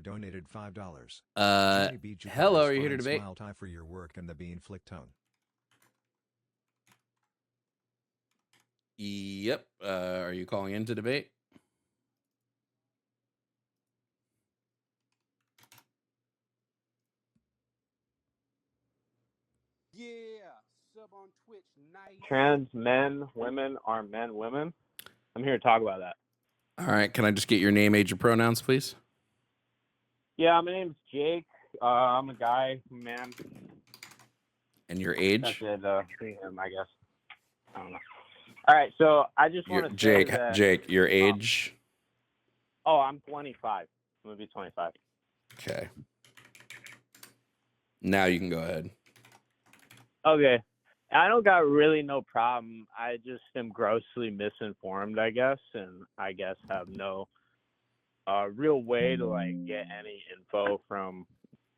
donated $5. Hello, are you here to debate? Smile tie for your work and the bean flick tone. Yep. Are you calling in to debate? Yeah, sub on Twitch, nice. Trans men, women are men, women. I'm here to talk about that. All right. Can I just get your name, age, and pronouns, please? Yeah, my name's Jake. I'm a guy, man. And your age? That's it. Him, I guess. I don't know. All right, so I just want to say that... Jake, your age? I'm 25. I'm going to be 25. Okay. Now you can go ahead. Okay. I don't got really no problem. I just am grossly misinformed, I guess, and I guess have no real way to like get any info from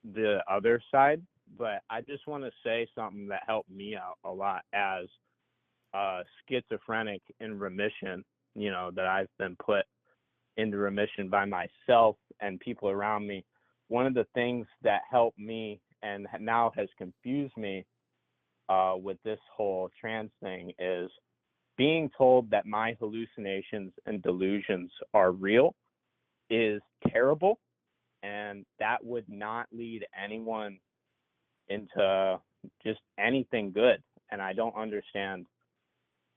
the other side. But I just want to say something that helped me out a lot as schizophrenic in remission, that I've been put into remission by myself and people around me. One of the things that helped me and now has confused me with this whole trans thing is being told that my hallucinations and delusions are real is terrible, and that would not lead anyone into just anything good. And I don't understand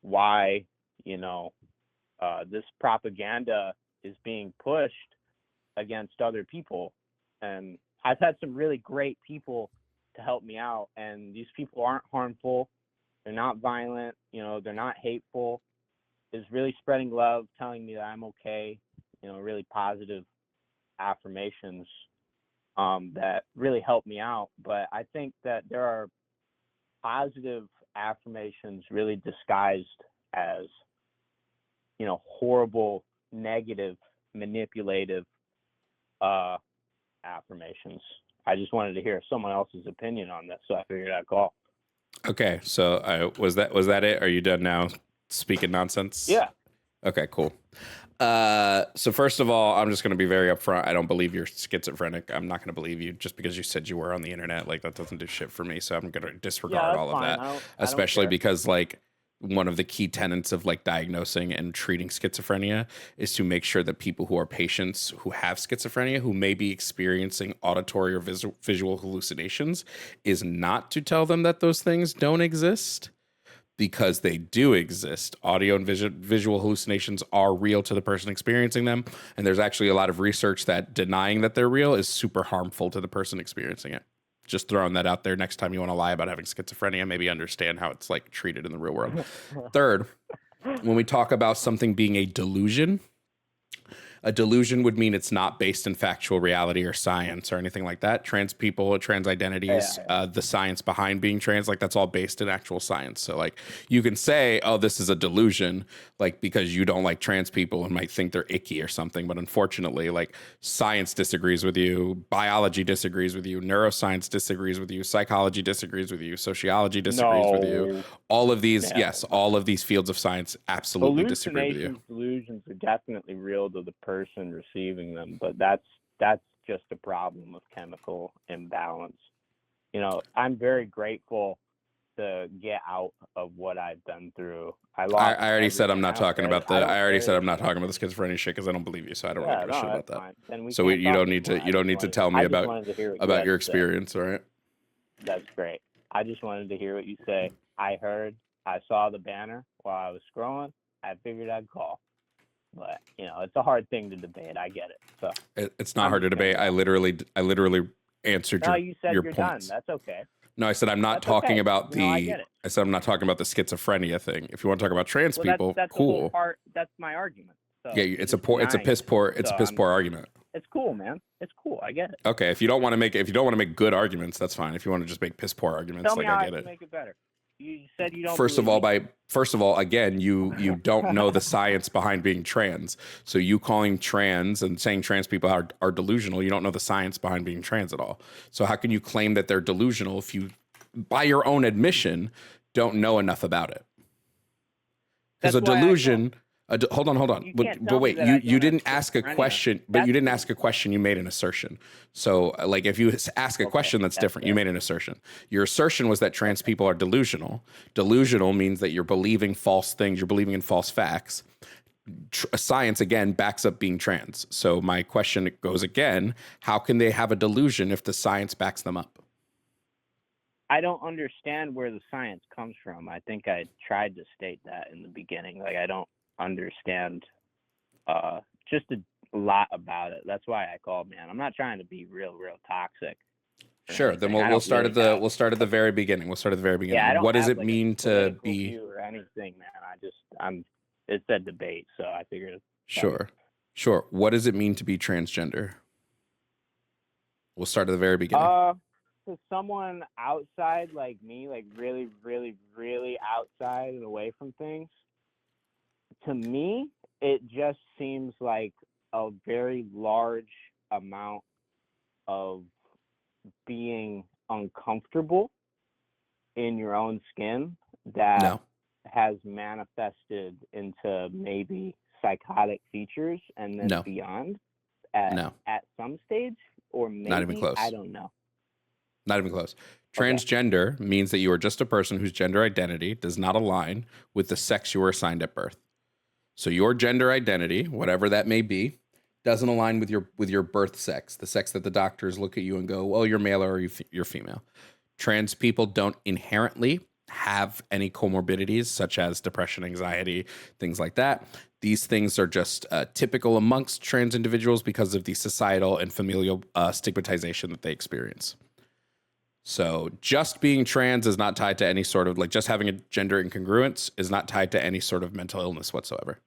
why, this propaganda is being pushed against other people. And I've had some really great people to help me out, and these people aren't harmful. They're not violent, they're not hateful. Is really spreading love, telling me that I'm okay, really positive affirmations that really help me out. But I think that there are positive affirmations really disguised as, horrible, negative, manipulative affirmations. I just wanted to hear someone else's opinion on this, so I figured I'd call. Okay, so was that it? Are you done now speaking nonsense? Yeah. Okay, cool. So first of all, I'm just going to be very upfront. I don't believe you're schizophrenic. I'm not going to believe you just because you said you were on the internet. Like, that doesn't do shit for me. So I'm going to disregard all of that, especially because like one of the key tenets of like diagnosing and treating schizophrenia is to make sure that people who are patients who have schizophrenia, who may be experiencing auditory or visual hallucinations, is not to tell them that those things don't exist, because they do exist. Audio and visual hallucinations are real to the person experiencing them. And there's actually a lot of research that denying that they're real is super harmful to the person experiencing it. Just throwing that out there. Next time you want to lie about having schizophrenia, maybe understand how it's like treated in the real world. Third, when we talk about something being a delusion would mean it's not based in factual reality or science or anything like that. Trans people, trans identities, the science behind being trans, like that's all based in actual science. So like you can say, oh, this is a delusion, like because you don't like trans people and might think they're icky or something. But unfortunately, like science disagrees with you, biology disagrees with you, neuroscience disagrees with you, psychology disagrees with you, sociology disagrees with you. All of these, all of these fields of science absolutely disagree with you. Delusions are definitely real to the person receiving them, but that's just a problem of chemical imbalance. I'm very grateful to get out of what I've been through. I already said I'm not talking about the. I already said I'm not talking about the schizophrenia shit because I don't believe you, so I don't really give a shit about that. So you don't need to tell me about your experience, all right? That's great. I just wanted to hear what you say. I saw the banner while I was scrolling. I figured I'd call. But it's a hard thing to debate. I get it. So it's not hard to debate. I literally answered you said your you're points. Done. That's okay. No, I said I'm not talking about I said I'm not talking about the schizophrenia thing. If you want to talk about trans people, that's cool. That's my argument. So yeah, it's a piss poor argument. It's cool, man. It's cool. I get it. Okay, if you don't want to make good arguments, that's fine. If you want to just make piss poor arguments, tell me how I get I it. can make it better. You said you don't. First of all, again, you don't know the science behind being trans. So you calling trans and saying trans people are delusional, you don't know the science behind being trans at all. So how can you claim that they're delusional if you, by your own admission, don't know enough about it? Because a Hold on. You But, can't but tell me wait, that I you don't didn't have ask a schizophrenia. question, but you That's didn't ask a question. You made an assertion. So, like, if you ask a Okay, question, that's that's different. You fair. made an assertion. Your assertion was that trans people are delusional. Delusional means that you're believing false things. You're believing in false facts. Science, again, backs up being trans. So my question goes again, how can they have a delusion if the science backs them up? I don't understand where the science comes from. I think I tried to state that in the beginning. Like, I don't understand just a lot about it. That's why I called, man. I'm not trying to be real toxic. Sure. Then we'll start at the very beginning. We'll start at the very beginning. Yeah, I don't What does have, it like, mean a to political be view or anything, man. It's a debate, so I figured. Sure. What does it mean to be transgender? We'll start at the very beginning. To someone outside like me, like really outside and away from things, to me, it just seems like a very large amount of being uncomfortable in your own skin that No. has manifested into maybe psychotic features and then No. beyond No. at some stage, or maybe, Not even close. I don't know. Not even close. Transgender means that you are just a person whose gender identity does not align with the sex you were assigned at birth. So your gender identity, whatever that may be, doesn't align with your birth sex, the sex that the doctors look at you and go, well, you're male or you're female. Trans people don't inherently have any comorbidities such as depression, anxiety, things like that. These things are just typical amongst trans individuals because of the societal and familial stigmatization that they experience. So just being trans is not tied to any sort of, like, just having a gender incongruence is not tied to any sort of mental illness whatsoever.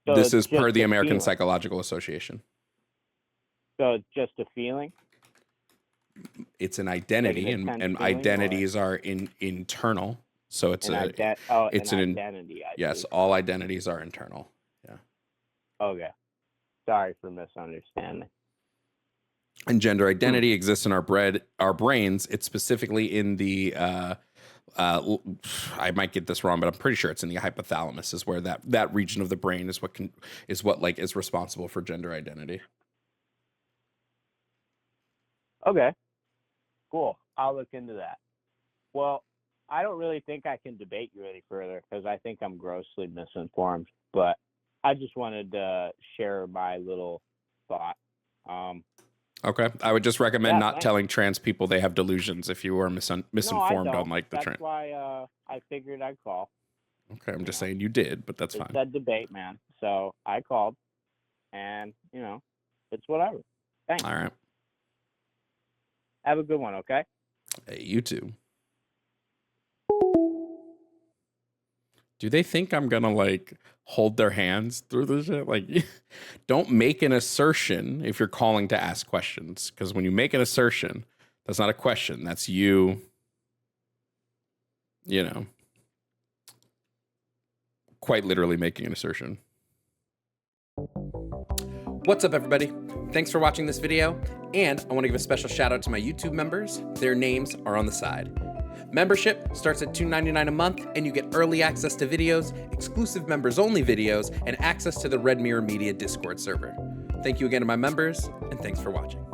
So This is it's per just the a American feeling. Psychological Association. So it's just a feeling. It's an identity, Like an and intense feeling, identities are internal. So it's an identity. I Yes, see. all identities are internal. Yeah. Okay. Sorry for misunderstanding. And gender identity exists in our brains. It's specifically in the I might get this wrong, but I'm pretty sure it's in the hypothalamus, is where that region of the brain is is responsible for gender identity. Okay. Cool. I'll look into that. Well, I don't really think I can debate you any further because I think I'm grossly misinformed. But I just wanted to share my little thought. Okay, I would just recommend not thanks. telling trans people they have delusions if you are misinformed on like the That's trend. why I figured I'd call. Okay, I'm just saying you did, but that's It fine. said debate, man. So I called, and it's whatever. Thanks. All right. Have a good one. Okay. Hey, you too. Do they think I'm gonna like hold their hands through this shit? Like, don't make an assertion if you're calling to ask questions, because when you make an assertion, that's not a question. That's you quite literally making an assertion. What's up, everybody? Thanks for watching this video, and I want to give a special shout out to my YouTube members. Their names are on the side. Membership starts at $2.99 a month, and you get early access to videos, exclusive members-only videos, and access to the Red Mirror Media Discord server. Thank you again to my members, and thanks for watching.